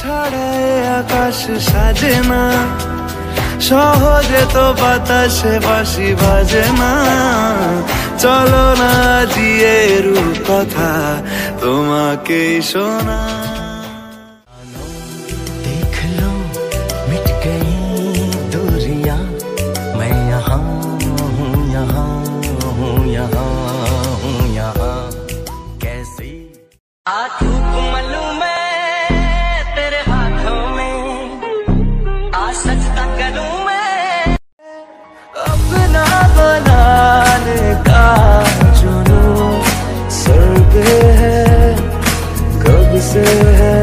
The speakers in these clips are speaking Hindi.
ছাড়া আকাশ সাজে না, সহজে তো বাতাসে বাঁশি বাজে না। চলো না জিয়ে কথা তোমাকেই শোনা। देख लो मिट गई दूरियां, मैं यहाँ हूँ, यहाँ हूँ, यहाँ हूँ, यहाँ कैसी धूप मालूम है तेरे हाथों में, आ सजदा करूं मैं। अपना बनाने का जुनून सर पे है, कब से है।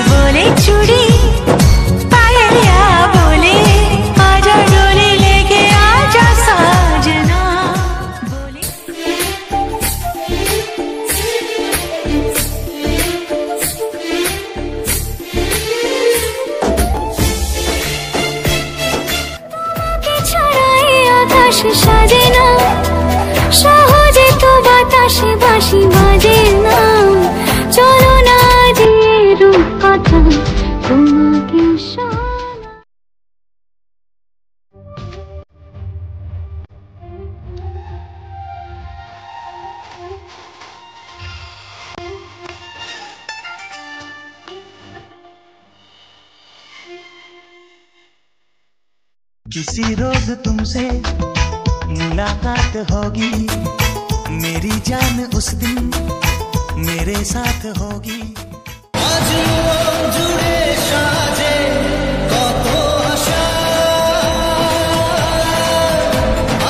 बोले चूड़ी पायलिया, बोले आजा डोली लेके आजा साजना, बोले ছড়াই আকাশ সাজে না, সহজে তো বাতাসে বাঁশি বাজে না। চলো না দিয়ে রূপ কথা তোমাকে শোনা। किसी रोज तुमसे मुलाकात होगी, मेरी जान उस दिन मेरे साथ होगी। आज जुड़े साजे কত আশা,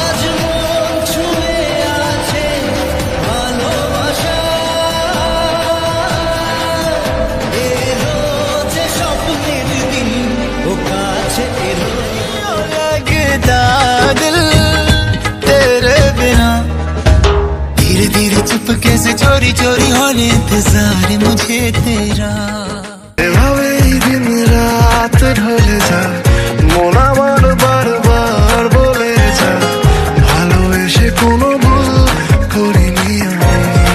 আজ মন ছুঁয়ে আছে ভালোবাসা। এলো যে স্বপ্নের দিন, ও কাছে এলো लगता दिल तेरे बिना। धीरे धीरे चुपके से चोरी चोरी होने इंतजार मुझे तेरा।